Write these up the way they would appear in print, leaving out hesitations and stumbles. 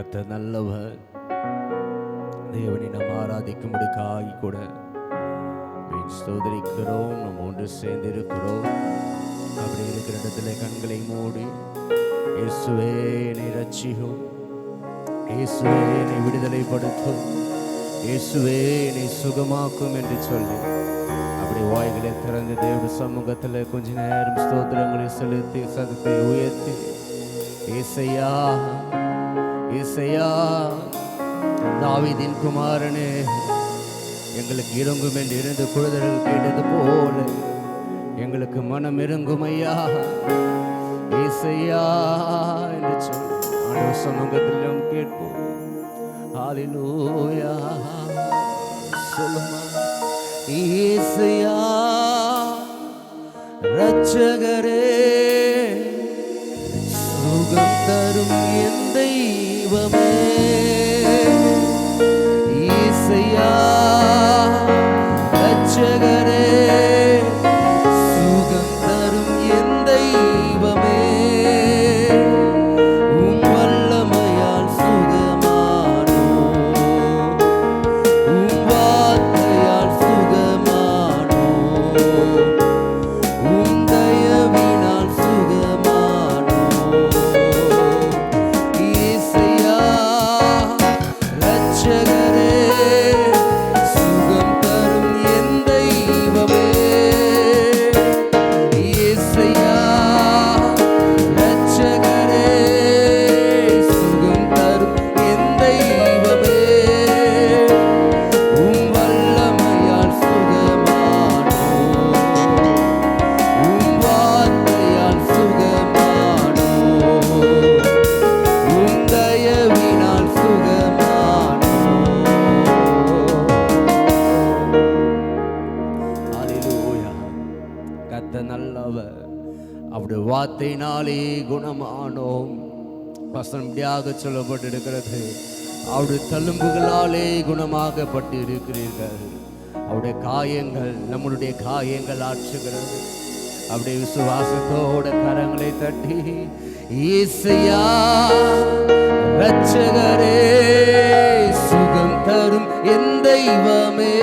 கர்த்தர் நல்லவர். தேவனை நாம் ஆராதிக்கும்படிக்காய் கூட ஸ்தோத்திரிக்கிறோம். நம்ம ஒன்று சேர்ந்திருக்கிறோம். அப்படி இருக்கிற இடத்துல கண்களை மூடி இயேசுவே என்னை ரட்சியும், இயேசுவே என்னை விடுதலைப்படுத்தும், இயேசுவே என்னை சுகமாக்கும் என்று சொல்லி அப்படி வாய்களை திறந்து தேவ சமூகத்தில் கொஞ்ச நேரம் ஸ்தோத்திரங்களை செலுத்தி சதத்தை உயர்த்தி இயேசையா இயேசையா தாவீதின் குமாரனே எங்களுக்கு இறங்கும் என்று இருந்து குழுதர்கள் கேட்டது போல எங்களுக்கு மனம் இறங்கும் ஐயா இயேசையா என்று சொல்லி ஆண்டவர் சமூகத்தில் நாம் கேட்போம். ஹல்லேலூயா சொல்லுமா இயேசையா ரட்சகரே சுகம் தரும் என் தெய்வமே இயேசையா ரட்சகரே சுகம் தரும் என் தெய்வமே உம் வல்லமையால் சுகமானோ உம் வார்த்தையால் சுகமானோ உம் தயவினால் சுகமானோ இயேசையா ரட்சகரே சுகம் தரும் என் தெய்வமே இயேசையா ரட்சகரே சுகம் தரும் என் தெய்வமே உம் வல்லமையால் சுகமானோ உம் வார்த்தையால் சுகமானோ உம் தயவினால் சுகமானோ. ஹல்லேலூயா கர்த்தர் நல்லவர். அவருடைய வார்த்தையினாலே குணமானோம். வசனம் இப்படியாக சொல்லப்பட்டிருக்கிறது, அவருடைய தழும்புகளாலே குணமாகப்பட்டு இருக்கிறீர்கள். அவருடைய காயங்கள் நம்மளுடைய காயங்கள் ஆற்றுகிறது. அப்படியே விசுவாசத்தோட கரங்களை தட்டி இயேசையா ரட்சகரே சுகம் தரும் என் தெய்வமே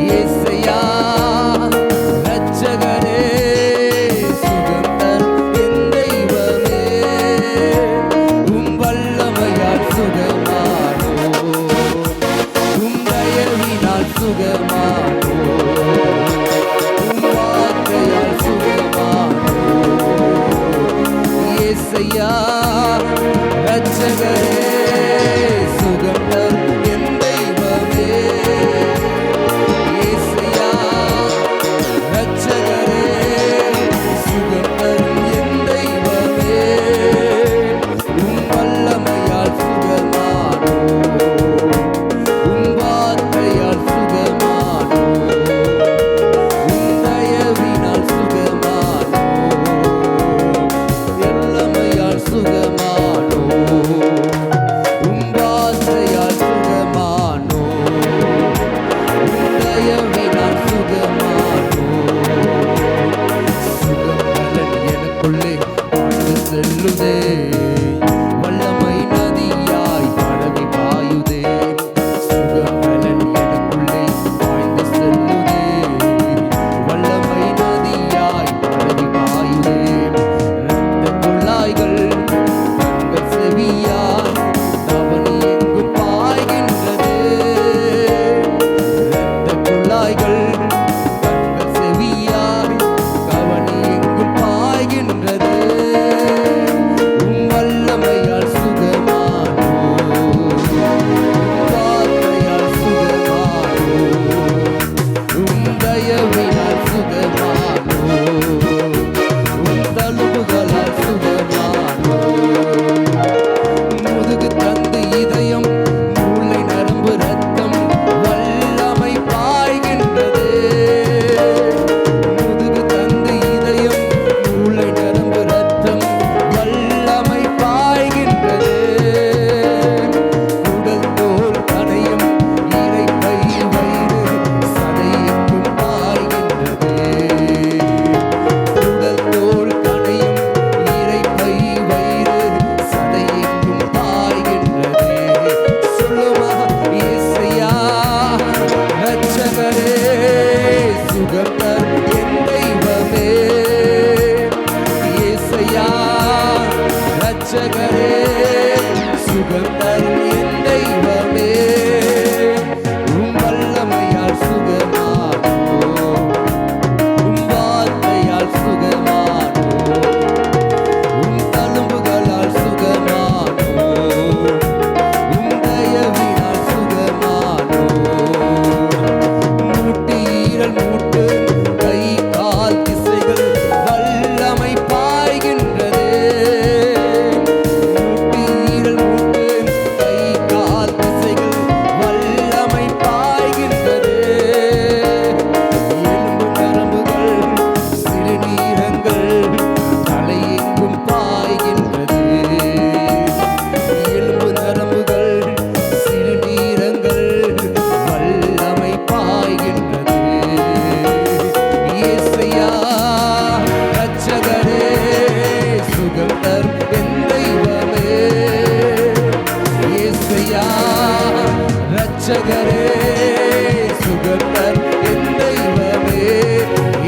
இயேசையா ரட்சகரே சுகம் தரும் என் தெய்வமே உம் வல்லமையால் சுகமானோ உம் தயவினால் சுகமானோ உம் வார்த்தையால் சுகமானோ இயேசையா ரட்சகரே சுகம் தரும் என் தெய்வமே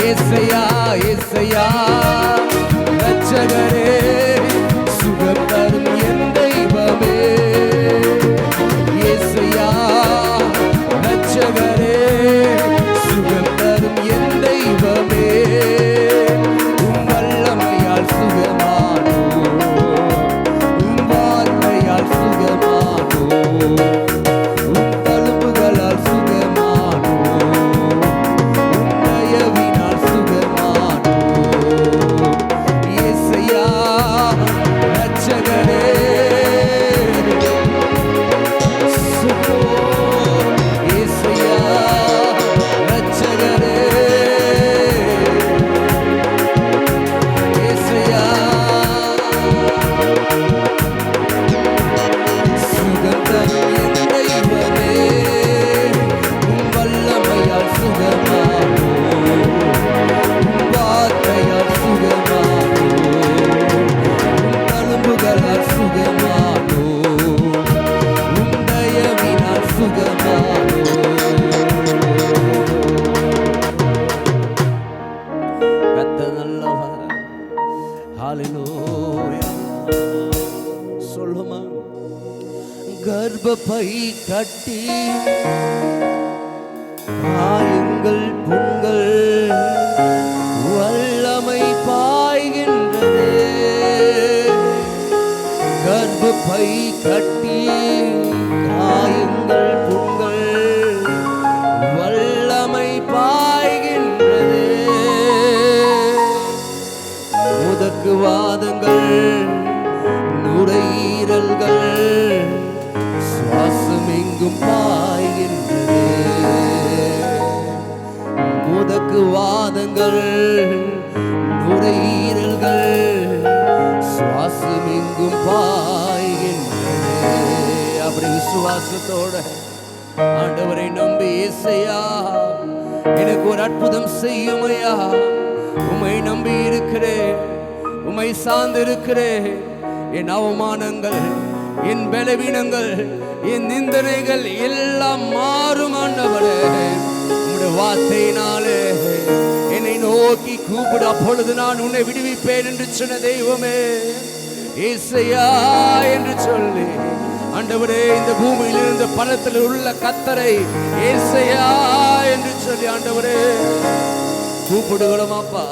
ஏசையா ஏசையா ரட்சகரே சுகம் தரும் என் தெய்வமே ஏசையா ரட்சகரே சுகம் தரும் என் தெய்வமே உம் வல்லமையால் சுகமானோ உம் வார்த்தையால் சுகமானோ உம் தழும்புகளால் சுகமானோ உம் தயவினால் சுகமானோ ஏசையா ரட்சகரே ஏசையா ரட்சகரே ஏசையா சுகம் தரும் என் தெய்வமே உம் வல்லமையால் சுகமானோ உம் வார்த்தையால் சுகமானோ உம் தழும்புகளால் சுகமானோ உம் தயவினால் சுகமானோ கர்த்தர் நல்லவர். ஹல்லேலூயா. சொல்லுமா கர்ப்பப்பை கட்டி காயங்கள் புண்கள் வல்லமை பாய்கின்றதே கர்ப்பப்பை கட்டி காயங்கள் புண்கள் வல்லமை பாய்கின்றதே முடக்குவாதங்கள் நுரையீரல்கள் சுவாசம் எங்கும் பாய்கின்றதே முடக்குவாதங்கள் நுரையீரல்கள் சுவாசம் எங்கும் பாய்கின்றதே அப்படி விசுவாசத்தோட ஆண்டவரை நம்பி ஏசையா எனக்கு ஒரு அற்புதம் செய்யுமையா உம்மை நம்பி இருக்கிறேன் உம்மை சார்ந்து இருக்கிறேன் என் அவமானங்கள் என் பலவீனங்கள் என் நிந்தனைகள் எல்லாம் மாறும் ஆண்டவரே உம்முடைய வார்த்தையினாலே என்னை நோக்கி கூப்பிடு அப்பொழுது நான் உன்னை விடுவிப்பேன் என்று சொன்ன தெய்வமே ஏசையா என்று சொல்லி ஆண்டவரே இந்த பூமியில் இருந்த பணத்தில் உள்ள கத்தரை ஏசையா என்று சொல்லி ஆண்டவரே கூப்பிடுகிறோம் அப்பா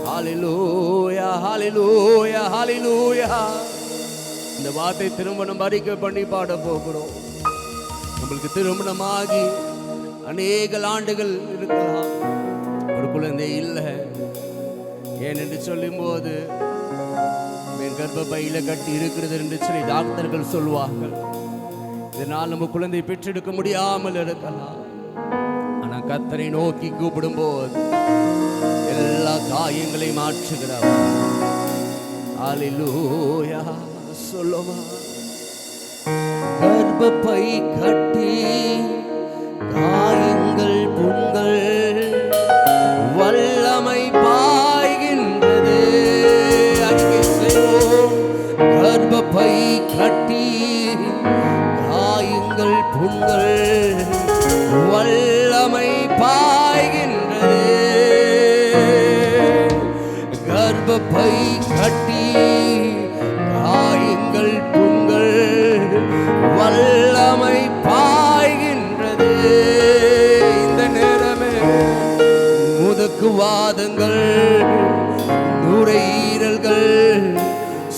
ஹல்லேலூயா ஹல்லேலூயா ஹல்லேலூயா இந்த வார்த்தை திருமணம் அறிக்கை பண்ணி பாட போகிறோம் நம்மளுக்கு திருமணமாகி அநேக ஆண்டுகள் இருக்கலாம் ஒரு குழந்தை இல்லை ஏனென்று சொல்லும் போது என் கர்ப்பப்பையில கட்டி இருக்கிறது என்று சொல்லி டாக்டர்கள் சொல்வார்கள் இதனால் நம்ம குழந்தை பெற்றெடுக்க முடியாமல் இருக்கலாம் ஆனா கர்த்தரை நோக்கி கூப்பிடும் போது எல்லா காயங்களையும் மாற்றுகிறவர் ஹல்லேலூயா சொல்லுமா கர்ப்பப்பை கட்டி காயங்கள் புண்கள் வல்லமை பாய்கின்றது அறிக்கை செய்வோம் கர்ப்பப்பை கட்டி காயங்கள் புண்கள் வல்லமை பாய்கின்றது கர்ப்பப்பை கட்டி காயங்கள் புண்கள் வல்லமை பாய்கின்றது இந்த நேரமே முடக்குவாதங்கள் நுரையீரல்கள்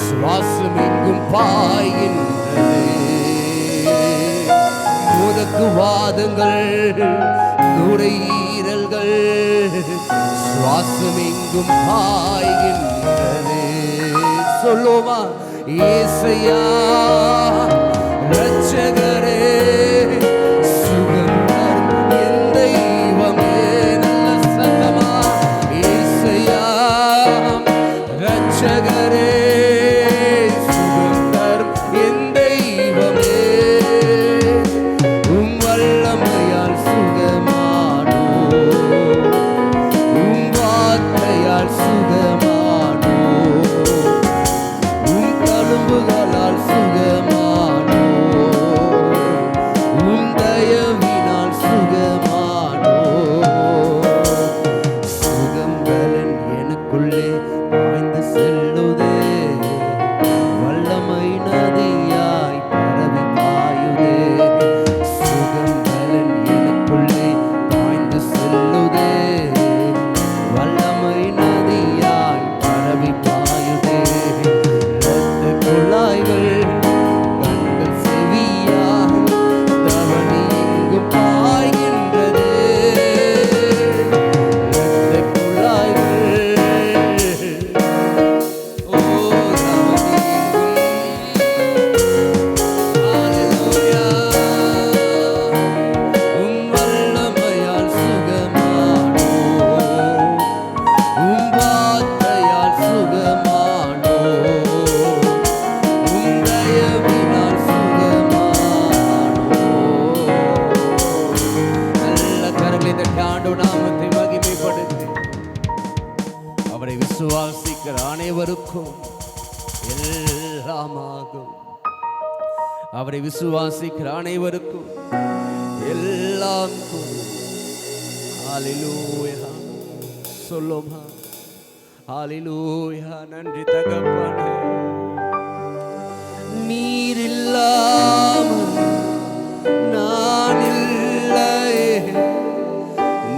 சுவாசம் எங்கும் பாய்கின்றது முடக்குவாதங்கள் நுரையீரல்கள் சுவாசம் எங்கும் பாய்கின்றது சொல்லுமா ஏசையா ரட்சகரே சுகம் தரும் என் தெய்வமே நல்ல சத்தமா ஏசையா ரட்சகரே சுகம் தரும் என் தெய்வமே உம் வல்லமையால் சுகமானோ உம் வார்த்தையால் சுகமானோ உம் தழும்புகளால் சுகமானோ அனைவருக்கும் எல்லாமாகும். அவரை விசுவாசிக்கிற அனைவருக்கும் எல்லாம் கூடும். ஹல்லேலூயா சொல்லுமா, ஹல்லேலூயா. நன்றி தகப்பனே, நீர் இல்லாமல் நான் இல்லையே,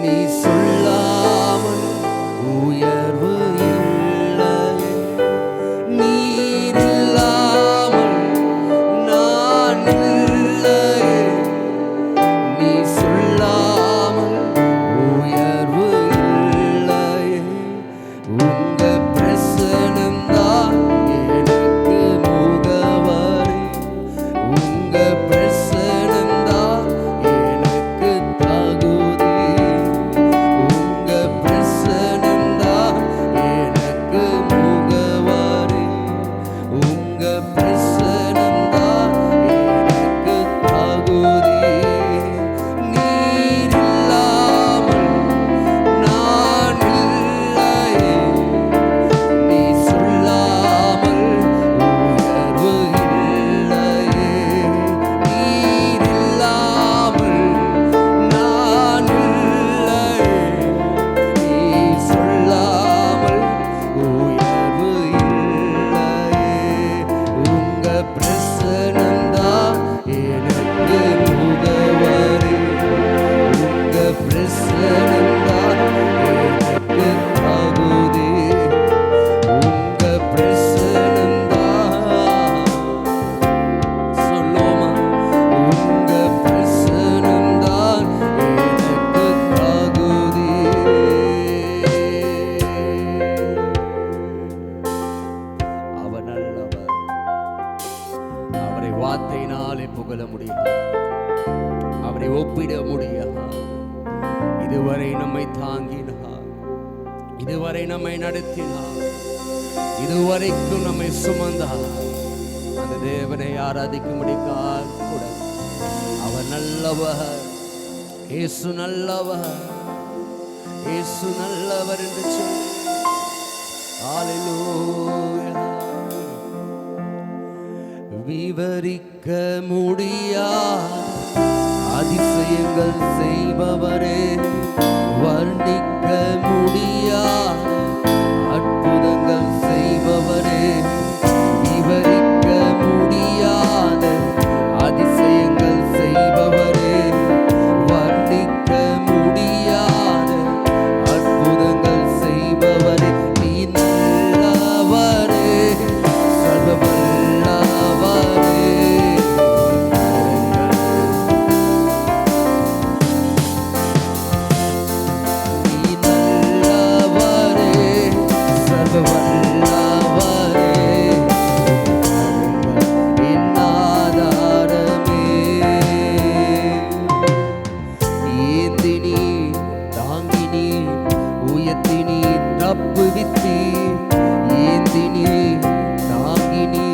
நீ சொல்லாமல் உயர்வு இல்லையே, நீர் இல்லாமல் நான் இல்லையே, நீ சொல்லாமல் உயர்வு இல்லையே. உங்க பிரசனம்தான் எனக்கு முகவரி, உங்க பிரசனம்தான் எனக்கு தகுதி, உங்க பிரசனம்தான் எனக்கு முகவரி, உங்க பிரசனம்தான் எனக்கு தகுதி. நீர் இல்லாமல் நான் இல்லையே, நீ சொல்லாமல் உயர்வு இல்லையே, நீர் இல்லாமல் நான் இல்லையே, நீ சொல்லாமல் உயர்வு இல்லையே. உங்க பிரசனம்தான் எனக்கு முகவரி, உங்க பிரசனம்தான் எனக்கு தகுதி, உங்க பிரசனம்தான் சொல்லுமா, உங்க பிரசனம்தான் எனக்கு தகுதி. அவர் நல்லவர், அவரை வார்த்தையினாலே புகழ முடியாது, அவரை ஒப்பிட முடியாது. இதுவரை நம்மை தாங்கினார், இதுவரை நம்மை நடத்தினார், இதுவரைக்கும் நம்மை சுமந்தார். அந்த தேவனை ஆராதிக்கும்படிக்காக கூட அவர் நல்லவர், இயேசு நல்லவர், இயேசு நல்லவர் என்று சொல்லி ஹல்லேலூயா. விவரிக்க முடியாத அதிசயங்கள் செய்பவரே, வர்ணிக்க முடியாத அற்புதங்கள் செய்பவரே, விவரிக்க முடியாத அதிசயங்கள் செய்பவரே, வர்ணிக்க முடியாத அற்புதங்கள் செய்பவரே, நீ நல்லவரே, சர்வ வல்லவரே. நீ நல்லவரே, சர்வ வல்லவரே, என் ஆதாரமே. ஏந்தினி தாங்கினி உயர்த்தினி தப்புவித்தி, ஏந்தினி தாங்கினி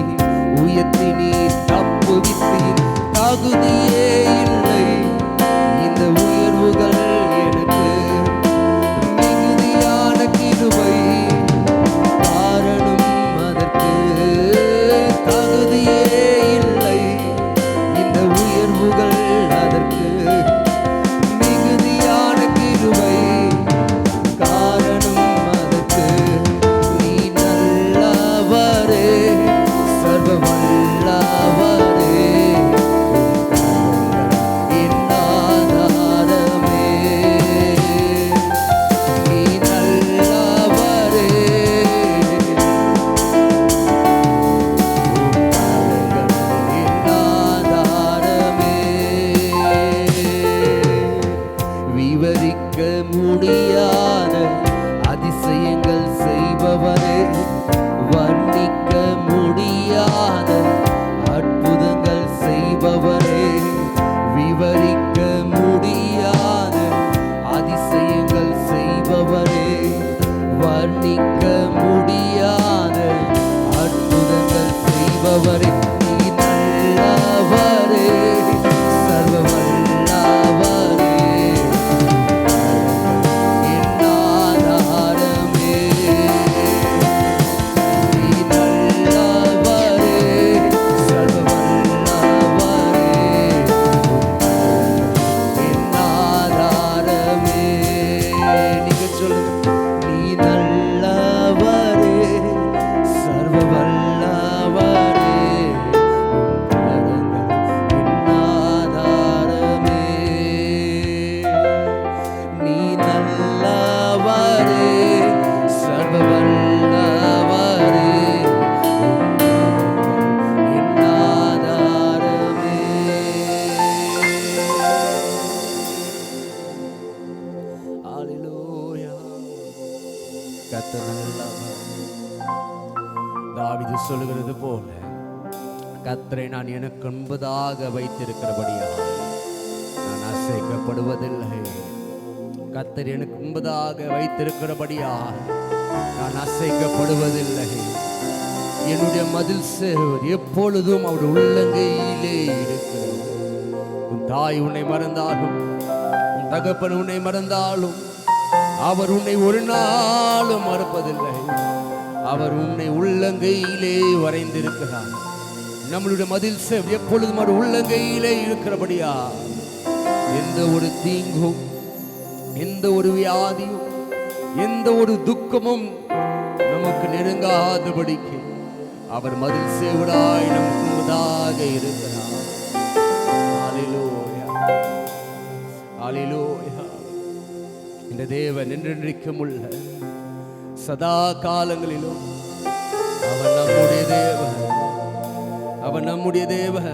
உயர்த்தினி தப்புவித்தி. தகுதியே இல்லை இந்த உயர்வுகள் எனக்கு, மிகுதியான கிருபை காரணம் அதற்கு. தகுதியே இல்லை இந்த உயர்வுகள் அதற்கு, மிகுதியான கிருபை காரணம் அதற்கு. நீ நல்லவரே, சர்வ வல்லவரே, என் ஆதாரமே. நீ நல்லவரே, என் ஆதாரமே. விவரிக்க முடியாத அதிசயங்கள் செய்பவரே, வர்ணிக்க முடியாத அற்புதங்கள் செய்பவரே, விவரிக்க முடியாத அதிசயங்கள் செய்பவரே, வர்ணிக்க முடியாத அற்புதங்கள் செய்பவரே, நீ நல்லவரே, சர்வ வல்லவரே, என் ஆதாரமே. சொல்லுங்க. நீ நல்லவரே, சர்வ வல்லவரே, உம் கரங்கள் என் ஆதாரமே. நீ நல்லவரே, சர்வ வல்லவரே, உம் கரங்கள் என் ஆதாரமே. ஹல்லேலூயா. கர்த்தர் நல்லவர். தாவீது சொல்லுகிறது போல, கர்த்தரை நான் எனக்கு என்பதாக வைத்திருக்கிறபடியால் நான் அசைக்கப்படுவதில்லை. கர்த்தர் எனக்கு என்பதாக வைத்திருக்கிறபடியால் நான் அசைக்கப்படுவதில்லை. என்னுடைய மதில் சேவர் எப்பொழுதும் அவருடைய உள்ளங்கையிலே இருக்கிறது. உன் தாய் உன்னை மறந்தாலும், உன் தகப்பன் உன்னை மறந்தாலும், அவர் உன்னை ஒரு நாளும் மறப்பதில்லை. அவர் உன்னை உள்ளங்கையிலே வரைந்திருக்கிறார். நம்மளுடைய மதில் சேவர் எப்பொழுதும் அவர் உள்ளங்கையிலே இருக்கிறபடியா எந்த ஒரு தீங்கும், எந்த ஒரு வியாதியும், எந்த ஒரு துக்கமும் நமக்கு நெருங்காதபடிக்கு அவர் மதில் சேவராய் நமக்கு முன்பதாக இருக்கிறார். ஹல்லேலூயா, ஹல்லேலூயா. இந்த தேவன் என்றென்றைக்கும் உள்ள சதா காலங்களிலும் அவர் நம்முடைய தேவன், அவர் நம்முடைய தேவன்.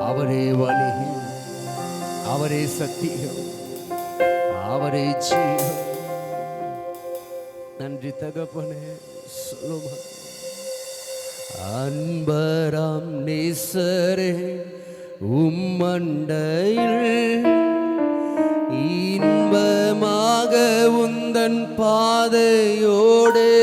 அவரே வழி, அவரே சத்தியம், அவரே ஜீவன். நன்றி தகப்பனே. சொல்லுமா. அன்பராம் நேசரே, உம்மண்டையில் இன்பமாக உந்தன் பாதையோடே